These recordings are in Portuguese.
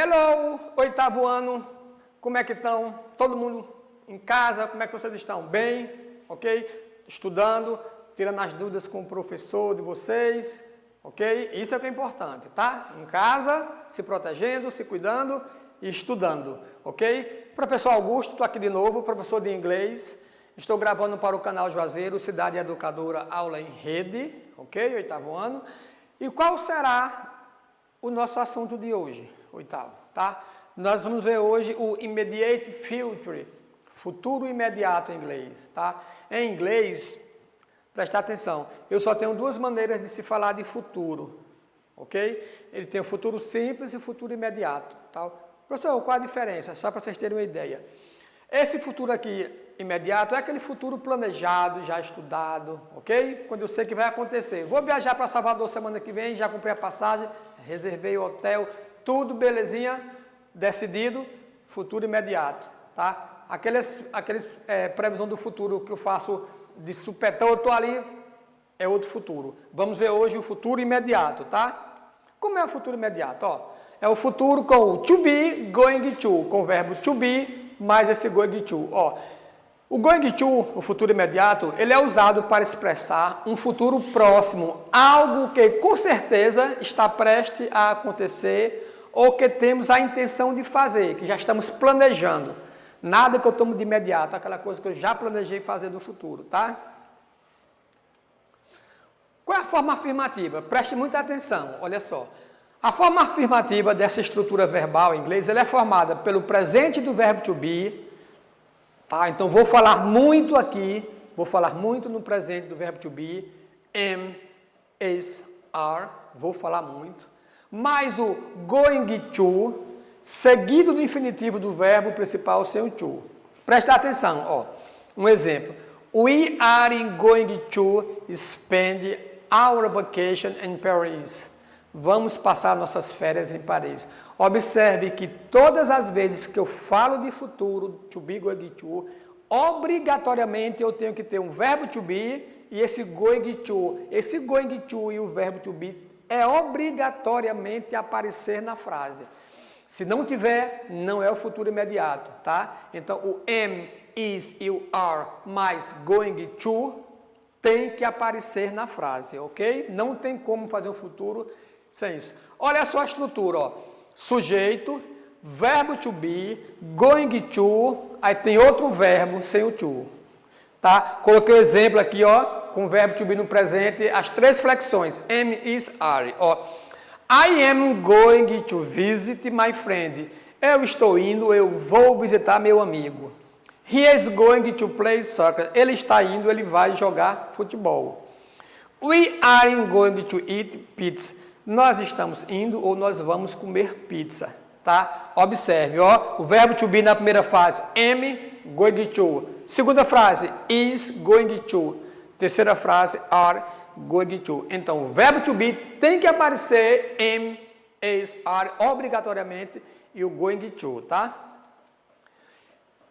Hello, oitavo ano, como é que estão? Todo mundo em casa, como é que vocês estão? Bem, ok? Estudando, tirando as dúvidas com o professor de vocês, ok? Isso é o que é importante, tá? Em casa, se protegendo, se cuidando e estudando, ok? Professor Augusto, estou aqui de novo, professor de inglês. Estou gravando para o canal Juazeiro, Cidade Educadora, aula em rede, ok? Oitavo ano. E qual será o nosso assunto de hoje, oitavo, tá? Nós vamos ver hoje o immediate future, futuro imediato em inglês, tá? Em inglês, prestar atenção, eu só tenho duas maneiras de se falar de futuro, ok? Ele tem o futuro simples e o futuro imediato, tá? Professor, qual a diferença? Só para vocês terem uma ideia. Esse futuro aqui, imediato, é aquele futuro planejado, já estudado, ok? Quando eu sei que vai acontecer. Vou viajar para Salvador semana que vem, já comprei a passagem, reservei o hotel, tudo belezinha, decidido, futuro imediato, tá? Aqueles previsão do futuro que eu faço de supetão, eu estou ali, é outro futuro. Vamos ver hoje o futuro imediato, tá? Como é o futuro imediato? Ó, é o futuro com o to be, going to, com o verbo to be, mais esse going to. Ó, o going to, o futuro imediato, ele é usado para expressar um futuro próximo, algo que com certeza está prestes a acontecer ou que temos a intenção de fazer, que já estamos planejando. Nada que eu tomo de imediato, aquela coisa que eu já planejei fazer no futuro, tá? Qual é a forma afirmativa? Preste muita atenção, olha só. A forma afirmativa dessa estrutura verbal em inglês, ela é formada pelo presente do verbo to be, tá? Então, vou falar muito aqui, vou falar muito no presente do verbo to be, am, is, are, vou falar muito, mais o going to, seguido do infinitivo do verbo principal sem o to. Preste atenção, ó, um exemplo. We are going to spend our vacation in Paris. Vamos passar nossas férias em Paris. Observe que todas as vezes que eu falo de futuro, to be, going to, obrigatoriamente eu tenho que ter um verbo to be e esse going to. Esse going to e o verbo to be é obrigatoriamente aparecer na frase. Se não tiver, não é o futuro imediato, tá? Então, o am, is e o are mais going to tem que aparecer na frase, ok? Não tem como fazer um futuro sem isso. Olha só a estrutura, ó. Sujeito, verbo to be, going to, aí tem outro verbo sem o to, tá? Coloquei o exemplo aqui, ó, com o verbo to be no presente, as três flexões, am, is, are, ó. I am going to visit my friend. Eu estou indo, eu vou visitar meu amigo. He is going to play soccer. Ele está indo, ele vai jogar futebol. We are going to eat pizza. Nós estamos indo ou nós vamos comer pizza, tá? Observe, ó, o verbo to be na primeira frase, am, going to. Segunda frase, is going to. Terceira frase, are going to. Então, o verbo to be tem que aparecer am, is, are, obrigatoriamente, e o going to, tá?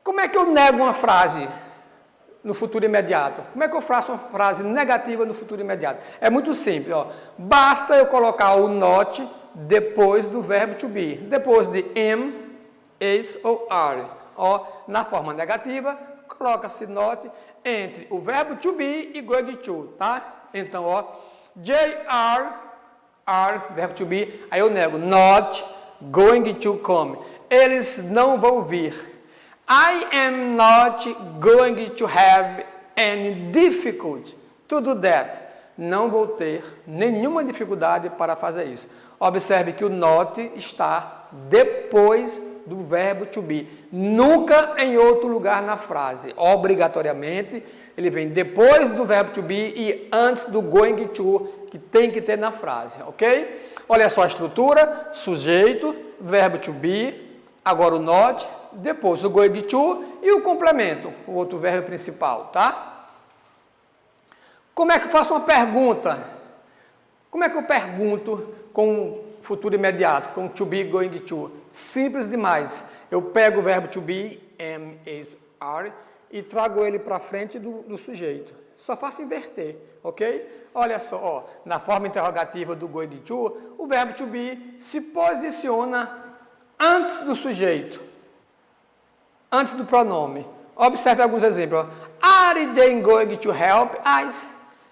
Como é que eu nego uma frase no futuro imediato? Como é que eu faço uma frase negativa no futuro imediato? É muito simples, ó. Basta eu colocar o not depois do verbo to be. Depois de am, is ou are. Ó, na forma negativa, coloca-se not entre o verbo to be e going to, tá? Então, ó, are, verbo to be, aí eu nego, not going to come. Eles não vão vir. I am not going to have any difficulty to do that. Não vou ter nenhuma dificuldade para fazer isso. Observe que o not está depois do verbo to be. Nunca em outro lugar na frase. Obrigatoriamente, ele vem depois do verbo to be e antes do going to, que tem que ter na frase, ok? Olha só a estrutura, sujeito, verbo to be, agora o not, depois o going to e o complemento, o outro verbo principal, tá? Como é que eu faço uma pergunta? Como é que eu pergunto com futuro imediato, com to be, going to? Simples demais. Eu pego o verbo to be, am, is, are, e trago ele para frente do sujeito. Só faço inverter, ok? Olha só, ó, na forma interrogativa do going to, o verbo to be se posiciona antes do sujeito, antes do pronome. Observe alguns exemplos. Are they going to help us?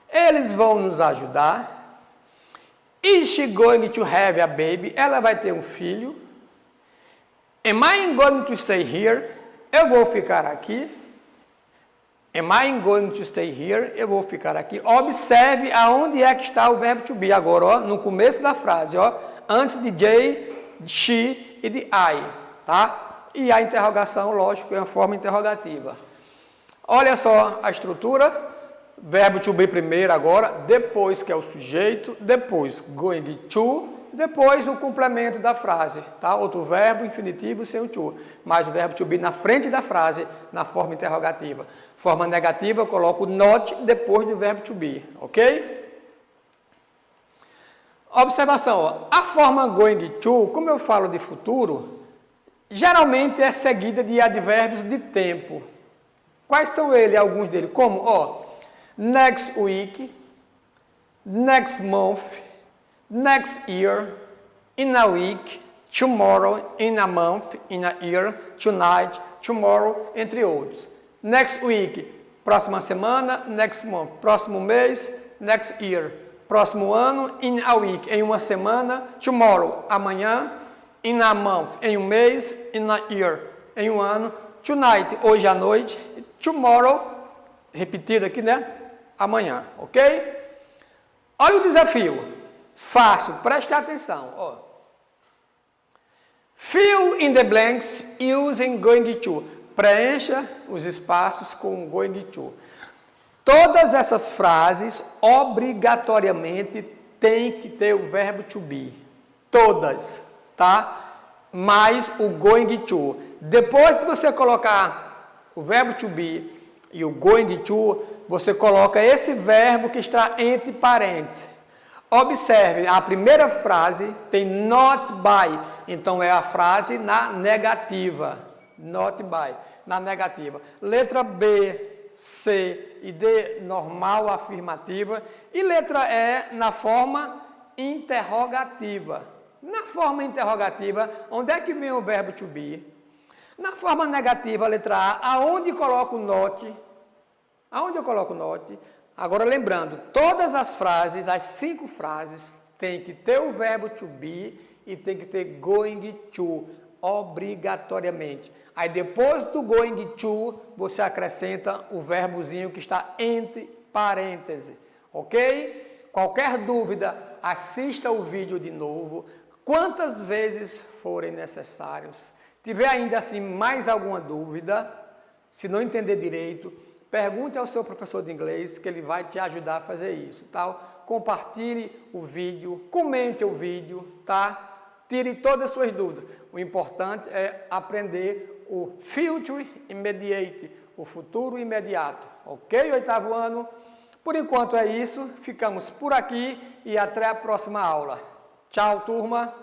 Eles vão nos ajudar. Is she going to have a baby? Ela vai ter um filho. Am I going to stay here? Eu vou ficar aqui. Am I going to stay here? Eu vou ficar aqui. Observe aonde é que está o verbo to be agora, ó, no começo da frase, ó, antes de they, she e de I, tá? E a interrogação, lógico, é uma forma interrogativa. Olha só a estrutura, verbo to be primeiro agora, depois que é o sujeito, depois going to, depois o complemento da frase, tá? Outro verbo, infinitivo sem o to, mas o verbo to be na frente da frase, na forma interrogativa. Forma negativa, eu coloco not depois do verbo to be, ok? Observação, ó, a forma going to, como eu falo de futuro, geralmente é seguida de advérbios de tempo. Quais são eles, alguns deles? Como, ó, next week, next month, next year, in a week, tomorrow, in a month, in a year, tonight, tomorrow, entre outros. Next week, próxima semana, next month, próximo mês, next year, próximo ano, in a week, em uma semana, tomorrow, amanhã, in a month, em um mês, in a year, em um ano, tonight, hoje à noite, tomorrow, repetido aqui, né? Amanhã, ok? Olha o desafio. Fácil, preste atenção. Ó. Fill in the blanks using going to. Preencha os espaços com going to. Todas essas frases, obrigatoriamente, têm que ter o verbo to be. Todas, tá? Mais o going to. Depois de você colocar o verbo to be e o going to, você coloca esse verbo que está entre parênteses. Observe, a primeira frase tem not by, então é a frase na negativa. Not by, na negativa. Letra B, C e D, normal, afirmativa. E letra E, na forma interrogativa. Na forma interrogativa, onde é que vem o verbo to be? Na forma negativa, letra A, aonde coloco o not? Aonde eu coloco o not? Agora, lembrando, todas as frases, as 5 frases, tem que ter o verbo to be e tem que ter going to, obrigatoriamente. Aí, depois do going to, você acrescenta o verbozinho que está entre parênteses, ok? Qualquer dúvida, assista o vídeo de novo, quantas vezes forem necessários. Tiver ainda assim mais alguma dúvida, se não entender direito, pergunte ao seu professor de inglês que ele vai te ajudar a fazer isso, tá? Compartilhe o vídeo, comente o vídeo, tá? Tire todas as suas dúvidas. O importante é aprender o future immediate, o futuro imediato, ok? 8º ano. Por enquanto é isso, ficamos por aqui e até a próxima aula. Tchau, turma!